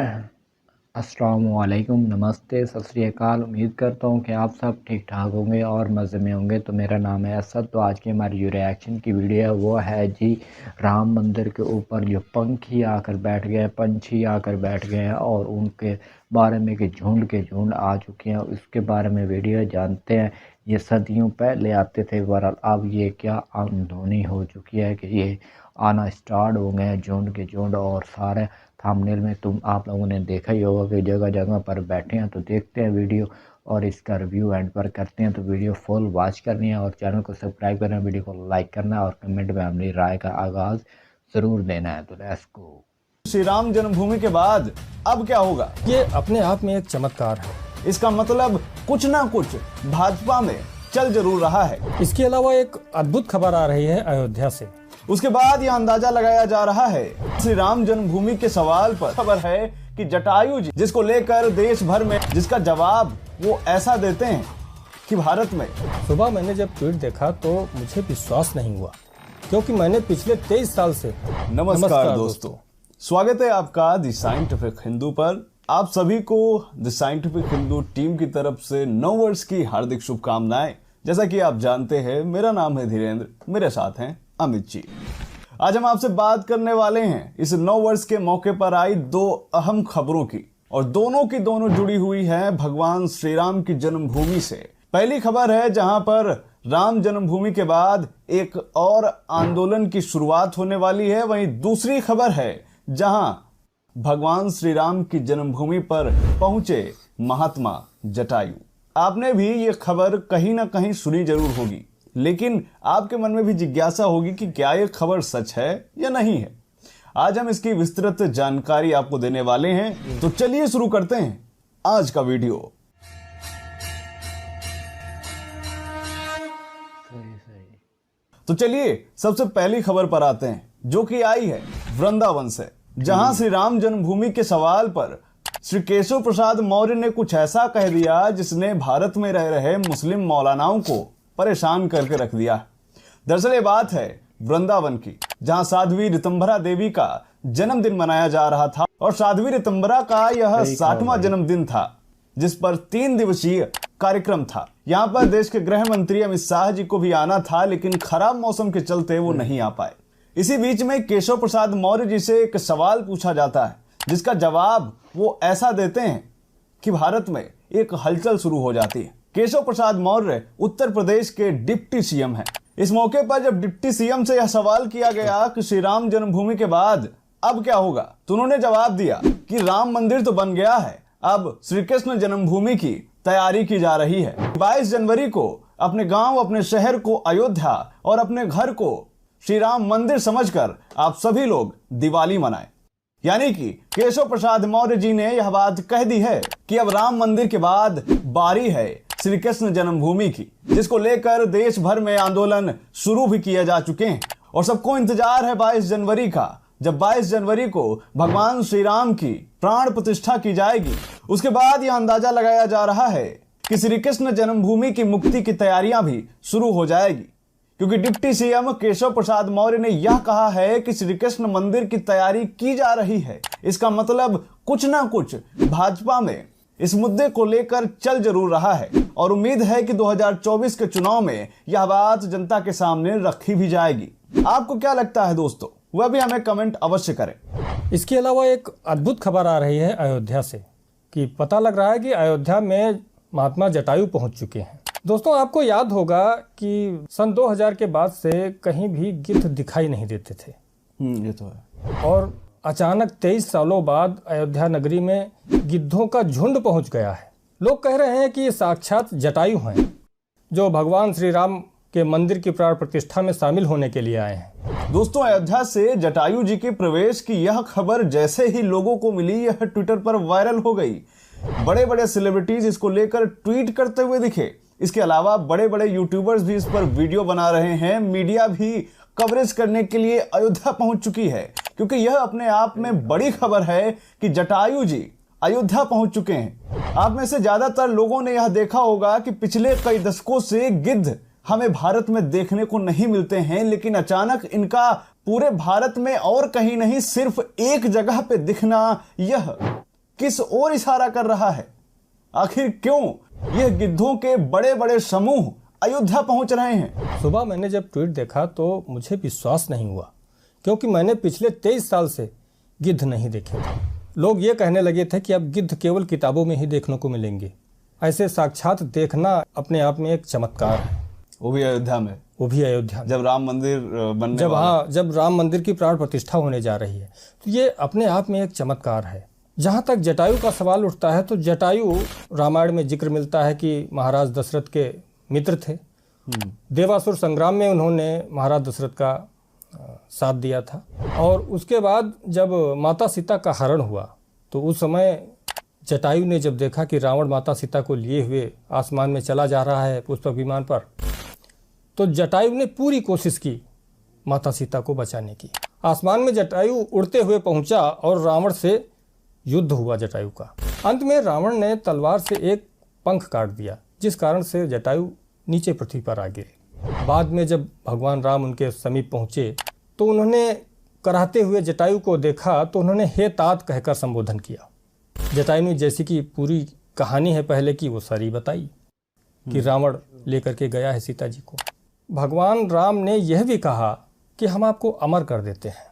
अस्सलामुअलैकुम, नमस्ते, सत श्री अकाल। उम्मीद करता हूँ कि आप सब ठीक ठाक होंगे और मज़े में होंगे। तो मेरा नाम है असद। तो आज की हमारी जो रिएक्शन की वीडियो है वो है जी, राम मंदिर के ऊपर जो पंखी आकर बैठ गए, पंछी आकर बैठ गए हैं और उनके बारे में कि झुंड के झुंड आ चुके हैं। उसके बारे में वीडियो जानते हैं। ये सदियों पहले आते थे, बहरहाल अब ये क्या आमदनी हो चुकी है कि ये आना स्टार्ट हो गए हैं झुंड के झुंड। और सारे थंबनेल में आप लोगों ने देखा ही होगा कि जगह जगह पर बैठे हैं। तो देखते हैं वीडियो और इसका रिव्यू एंड पर करते हैं। तो वीडियो फुल वॉच करनी है और चैनल को सब्सक्राइब करना है, वीडियो को लाइक करना है और कमेंट में अपनी राय का आगाज़ ज़रूर देना है। तो लेट्स गो। श्री राम जन्मभूमि के बाद अब क्या होगा? ये अपने आप में एक चमत्कार है। इसका मतलब कुछ ना कुछ भाजपा में चल जरूर रहा है। इसके अलावा एक अद्भुत खबर आ रही है अयोध्या से। उसके बाद यह अंदाजा लगाया जा रहा है श्री राम जन्मभूमि के सवाल पर खबर है कि जटायु जी, जिसको लेकर देश भर में जिसका जवाब वो ऐसा देते हैं कि भारत में। सुबह मैंने जब ट्वीट देखा तो मुझे विश्वास नहीं हुआ, क्योंकि मैंने पिछले 23 साल से। नमस्कार दोस्तों, स्वागत है आपका द साइंटिफिक हिंदू पर। आप सभी को द साइंटिफिक हिंदू टीम की तरफ से नव वर्ष की हार्दिक शुभकामनाएं। जैसा कि आप जानते हैं, मेरा नाम है धीरेन्द्र, मेरे साथ हैं अमित जी। आज हम आपसे बात करने वाले हैं इस नव वर्ष के मौके पर आई दो अहम खबरों की, और दोनों की दोनों जुड़ी हुई है भगवान श्री राम की जन्मभूमि से। पहली खबर है जहां पर राम जन्मभूमि के बाद एक और आंदोलन की शुरुआत होने वाली है। वहीं दूसरी खबर है जहां भगवान श्री राम की जन्मभूमि पर पहुंचे महात्मा जटायु। आपने भी ये खबर कहीं ना कहीं सुनी जरूर होगी, लेकिन आपके मन में भी जिज्ञासा होगी कि क्या ये खबर सच है या नहीं है। आज हम इसकी विस्तृत जानकारी आपको देने वाले हैं। तो चलिए शुरू करते हैं आज का वीडियो। तो चलिए सबसे पहली खबर पर आते हैं, जो कि आई है वृंदावन से, जहां श्री राम जन्मभूमि के सवाल पर श्री केशव प्रसाद मौर्य ने कुछ ऐसा कह दिया जिसने भारत में रह रहे मुस्लिम मौलानाओं को परेशान करके रख दिया। दरअसल ये बात है वृंदावन की, जहां साध्वी ऋतंभरा देवी का जन्मदिन मनाया जा रहा था। और साध्वी ऋतंभरा का यह 60वां जन्मदिन था, जिस पर 3 दिवसीय कार्यक्रम था। यहाँ पर देश के गृह मंत्री अमित शाह जी को भी आना था, लेकिन खराब मौसम के चलते वो नहीं आ पाए। इसी बीच में केशव प्रसाद मौर्य जी से एक सवाल पूछा जाता है, जिसका जवाब वो ऐसा देते हैं कि भारत में एक हलचल शुरू हो जाती है। केशव प्रसाद मौर्य उत्तर प्रदेश के डिप्टी सीएम हैं। इस मौके पर जब डिप्टी सीएम से यह सवाल किया गया कि श्री राम जन्मभूमि के बाद अब क्या होगा, तो उन्होंने जवाब दिया कि राम मंदिर तो बन गया है, अब श्री कृष्ण जन्मभूमि की तैयारी की जा रही है। 22 जनवरी को अपने गांव, अपने शहर को अयोध्या और अपने घर को श्री राम मंदिर समझकर आप सभी लोग दिवाली मनाएं। यानी कि केशव प्रसाद मौर्य जी ने यह बात कह दी है कि अब राम मंदिर के बाद बारी है श्री कृष्ण जन्मभूमि की, जिसको लेकर देश भर में आंदोलन शुरू भी किए जा चुके हैं। और सबको इंतजार है 22 जनवरी का, जब 22 जनवरी को भगवान श्री राम की प्राण प्रतिष्ठा की जाएगी। उसके बाद यह अंदाजा लगाया जा रहा है कि श्री कृष्ण जन्मभूमि की मुक्ति की तैयारियां भी शुरू हो जाएगी, क्योंकि डिप्टी सीएम केशव प्रसाद मौर्य ने यह कहा है कि श्री कृष्ण मंदिर की तैयारी की जा रही है। इसका मतलब कुछ ना कुछ भाजपा में इस मुद्दे को लेकर चल जरूर रहा है, और उम्मीद है कि 2024 के चुनाव में यह बात जनता के सामने रखी भी जाएगी। आपको क्या लगता है दोस्तों, वह भी हमें कमेंट अवश्य करें। इसके अलावा एक अद्भुत खबर आ रही है अयोध्या से, कि पता लग रहा है कि अयोध्या में महात्मा जटायु पहुंच चुके हैं। दोस्तों, आपको याद होगा कि सन 2000 के बाद से कहीं भी गिद्ध दिखाई नहीं देते थे। ये तो है। और अचानक 23 सालों बाद अयोध्या नगरी में गिद्धों का झुंड पहुंच गया है। लोग कह रहे हैं कि ये साक्षात जटायु हैं, जो भगवान श्री राम के मंदिर की प्राण प्रतिष्ठा में शामिल होने के लिए आए हैं। दोस्तों, अयोध्या से जटायु जी के प्रवेश की यह खबर जैसे ही लोगों को मिली, यह ट्विटर पर वायरल हो गई। बड़े बड़े सेलिब्रिटीज इसको लेकर ट्वीट करते हुए दिखे। इसके अलावा बड़े बड़े यूट्यूबर्स भी इस पर वीडियो बना रहे हैं। मीडिया भी कवरेज करने के लिए अयोध्या पहुंच चुकी है, क्योंकि यह अपने आप में बड़ी खबर है कि जटायु जी अयोध्या पहुंच चुके हैं। आप में से ज्यादातर लोगों ने यह देखा होगा कि पिछले कई दशकों से गिद्ध हमें भारत में देखने को नहीं मिलते हैं, लेकिन अचानक इनका पूरे भारत में और कहीं नहीं, सिर्फ एक जगह पे दिखना, यह किस ओर इशारा कर रहा है? आखिर क्यों यह गिद्धों के बड़े बड़े समूह अयोध्या पहुंच रहे हैं? सुबह मैंने जब ट्वीट देखा तो मुझे विश्वास नहीं हुआ, क्योंकि मैंने पिछले 23 साल से गिद्ध नहीं देखे थे। लोग ये कहने लगे थे कि अब गिद्ध केवल किताबों में ही देखने को मिलेंगे। ऐसे साक्षात देखना अपने आप में एक चमत्कार है, वो भी अयोध्या में, वो भी अयोध्या में। जब राम मंदिर बनने वाला। जब राम मंदिर की प्राण प्रतिष्ठा होने जा रही है, तो ये अपने आप में एक चमत्कार है। जहाँ तक जटायु का सवाल उठता है, तो जटायु रामायण में जिक्र मिलता है कि महाराज दशरथ के मित्र थे। देवासुर संग्राम में उन्होंने महाराज दशरथ का साथ दिया था, और उसके बाद जब माता सीता का हरण हुआ तो उस समय जटायु ने जब देखा कि रावण माता सीता को लिए हुए आसमान में चला जा रहा है पुष्पक विमान पर, तो जटायु ने पूरी कोशिश की माता सीता को बचाने की। आसमान में जटायु उड़ते हुए पहुंचा और रावण से युद्ध हुआ जटायु का। अंत में रावण ने तलवार से एक पंख काट दिया, जिस कारण से जटायु नीचे पृथ्वी पर आ गिरे। बाद में जब भगवान राम उनके समीप पहुंचे तो उन्होंने कराहते हुए जटायु को देखा, तो उन्होंने हे तात कहकर संबोधन किया। जटायु ने जैसी कि पूरी कहानी है पहले की, वो सारी बताई कि रावण लेकर के गया है सीता जी को। भगवान राम ने यह भी कहा कि हम आपको अमर कर देते हैं,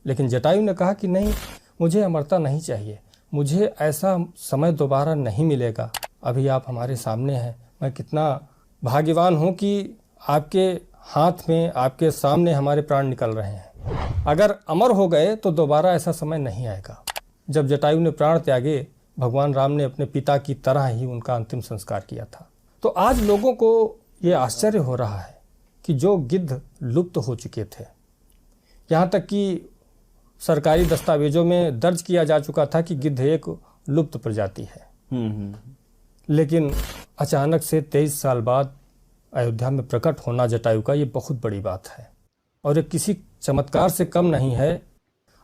लेकिन जटायु ने कहा कि नहीं, मुझे अमरता नहीं चाहिए, मुझे ऐसा समय दोबारा नहीं मिलेगा। अभी आप हमारे सामने हैं, मैं कितना भाग्यवान हूँ कि आपके हाथ में, आपके सामने हमारे प्राण निकल रहे हैं। अगर अमर हो गए तो दोबारा ऐसा समय नहीं आएगा। जब जटायु ने प्राण त्यागे, भगवान राम ने अपने पिता की तरह ही उनका अंतिम संस्कार किया था। तो आज लोगों को ये आश्चर्य हो रहा है कि जो गिद्ध लुप्त हो चुके थे, यहाँ तक कि सरकारी दस्तावेजों में दर्ज किया जा चुका था कि गिद्ध एक लुप्त प्रजाति है, लेकिन अचानक से 23 साल बाद अयोध्या में प्रकट होना जटायु का, ये बहुत बड़ी बात है और ये किसी चमत्कार से कम नहीं है।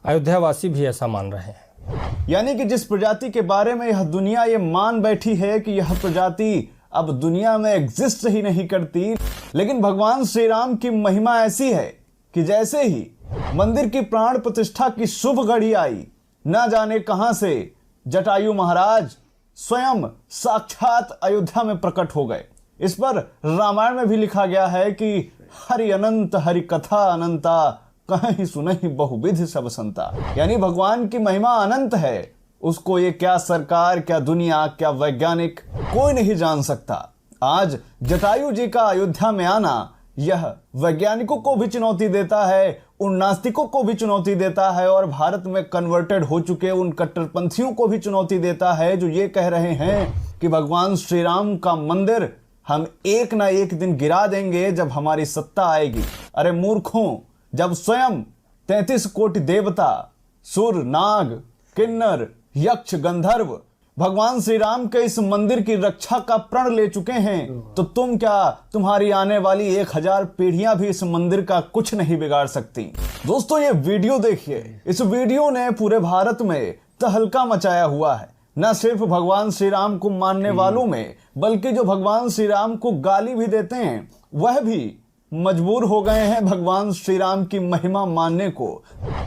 अयोध्यावासी भी ऐसा मान रहे हैं। यानी कि जिस प्रजाति के बारे में यह दुनिया ये मान बैठी है कि यह प्रजाति अब दुनिया में एग्जिस्ट ही नहीं करती, लेकिन भगवान श्री राम की महिमा ऐसी है कि जैसे ही मंदिर की प्राण प्रतिष्ठा की शुभ घड़ी आई, न जाने कहां से जटायु महाराज स्वयं साक्षात अयोध्या में प्रकट हो गए। इस पर रामायण में भी लिखा गया है कि हरि अनंत हरि कथा अनंता, कहीं सुनहि बहुविध सब संता। यानी भगवान की महिमा अनंत है, उसको ये क्या सरकार, क्या दुनिया, क्या वैज्ञानिक, कोई नहीं जान सकता। आज जटायु जी का अयोध्या में आना यह वैज्ञानिकों को भी चुनौती देता है, उन नास्तिकों को भी चुनौती देता है, और भारत में कन्वर्टेड हो चुके उन कट्टरपंथियों को भी चुनौती देता है जो ये कह रहे हैं कि भगवान श्री राम का मंदिर हम एक ना एक दिन गिरा देंगे जब हमारी सत्ता आएगी। अरे मूर्खों, जब स्वयं 33 कोटि देवता, सुर, नाग, किन्नर, यक्ष, गंधर्व भगवान श्री राम के इस मंदिर की रक्षा का प्रण ले चुके हैं, तो तुम क्या, तुम्हारी आने वाली 1000 पीढ़ियां भी इस मंदिर का कुछ नहीं बिगाड़ सकती। दोस्तों, ये वीडियो देखिए, इस वीडियो ने पूरे भारत में तहलका मचाया हुआ है। न सिर्फ भगवान श्री राम को मानने वालों में, बल्कि जो भगवान श्री राम को गाली भी देते हैं, वह भी मजबूर हो गए हैं भगवान श्री राम की महिमा मानने को।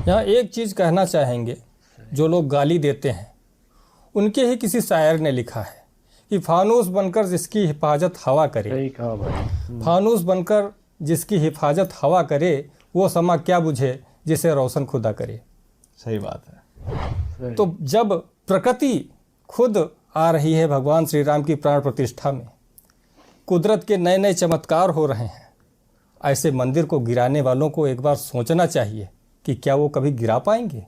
यहाँ एक चीज कहना चाहेंगे, जो लोग गाली देते हैं उनके ही किसी शायर ने लिखा है कि फानूस बनकर जिसकी हिफाजत हवा करे, सही कहा भाई। फानूस बनकर जिसकी हिफाजत हवा करे, वो समा क्या बुझे जिसे रोशन खुदा करे। सही बात है। तो जब प्रकृति खुद आ रही है भगवान श्री राम की प्राण प्रतिष्ठा में, कुदरत के नए नए चमत्कार हो रहे हैं, ऐसे मंदिर को गिराने वालों को एक बार सोचना चाहिए कि क्या वो कभी गिरा पाएंगे।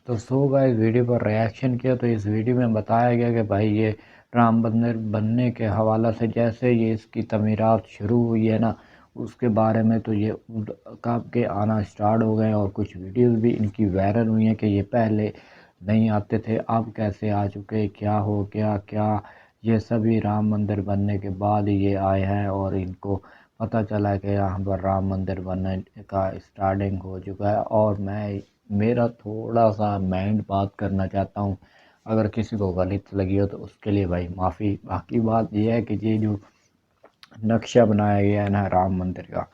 तो सो गाइस, वीडियो पर रिएक्शन किया तो इस वीडियो में बताया गया कि भाई ये राम मंदिर बनने के हवाला से जैसे ये इसकी तमीरात शुरू हुई है ना, उसके बारे में तो ये कब के आना स्टार्ट हो गए, और कुछ वीडियोस भी इनकी वायरल हुई हैं कि ये पहले नहीं आते थे, अब कैसे आ चुके, क्या हो गया, क्या ये सभी राम मंदिर बनने के बाद ये आए हैं और इनको पता चला कि यहाँ पर राम मंदिर बनने का स्टार्टिंग हो चुका है। और मैं मेरा थोड़ा सा माइंड बात करना चाहता हूँ, अगर किसी को गलत लगी हो तो उसके लिए भाई माफ़ी। बाकी बात यह है कि ये जो नक्शा बनाया गया है ना राम मंदिर का,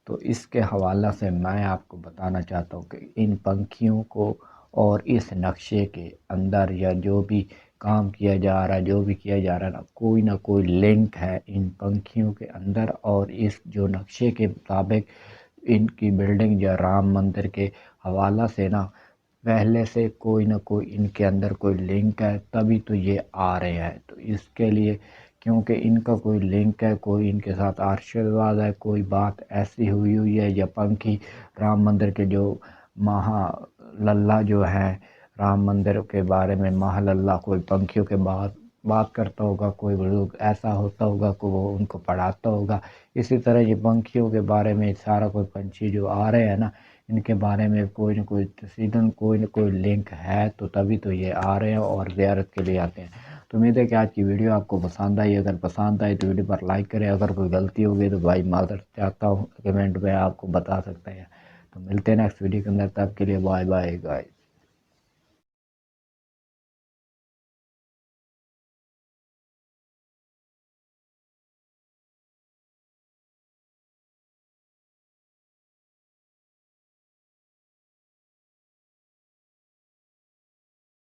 तो इसके हवाला से मैं आपको बताना चाहता हूँ कि इन पंखियों को और इस नक्शे के अंदर या जो भी काम किया जा रहा है, जो भी किया जा रहा है ना कोई लिंक है इन पंखियों के अंदर। और इस जो नक्शे के मुताबिक इनकी बिल्डिंग या राम मंदिर के हवाला से ना पहले से कोई ना कोई इनके अंदर कोई लिंक है, तभी तो ये आ रहे हैं। तो इसके लिए क्योंकि इनका कोई लिंक है, कोई इनके साथ आशीर्वाद है, कोई बात ऐसी हुई है, या पंखी राम मंदिर के जो महालल्ला जो है राम मंदिर के बारे में महालल्ला कोई पंखियों के बात करता होगा, कोई लोग ऐसा होता होगा कि वो उनको पढ़ाता होगा। इसी तरह ये पंखियों के बारे में सारा कोई पंछी जो आ रहे हैं ना, इनके बारे में कोई ना कोई सीधन कोई ना कोई लिंक है, तो तभी तो ये आ रहे हैं और ज़ियारत के लिए आते हैं। तो उम्मीद है कि आज की वीडियो आपको पसंद आई। अगर पसंद आई तो वीडियो पर लाइक करें। अगर कोई गलती होगी तो भाई माजरत चाहता हूँ, कमेंट में आपको बता सकते हैं। तो मिलते हैं नेक्स्ट वीडियो के अंदर, तब के लिए बाय बाय गाइस।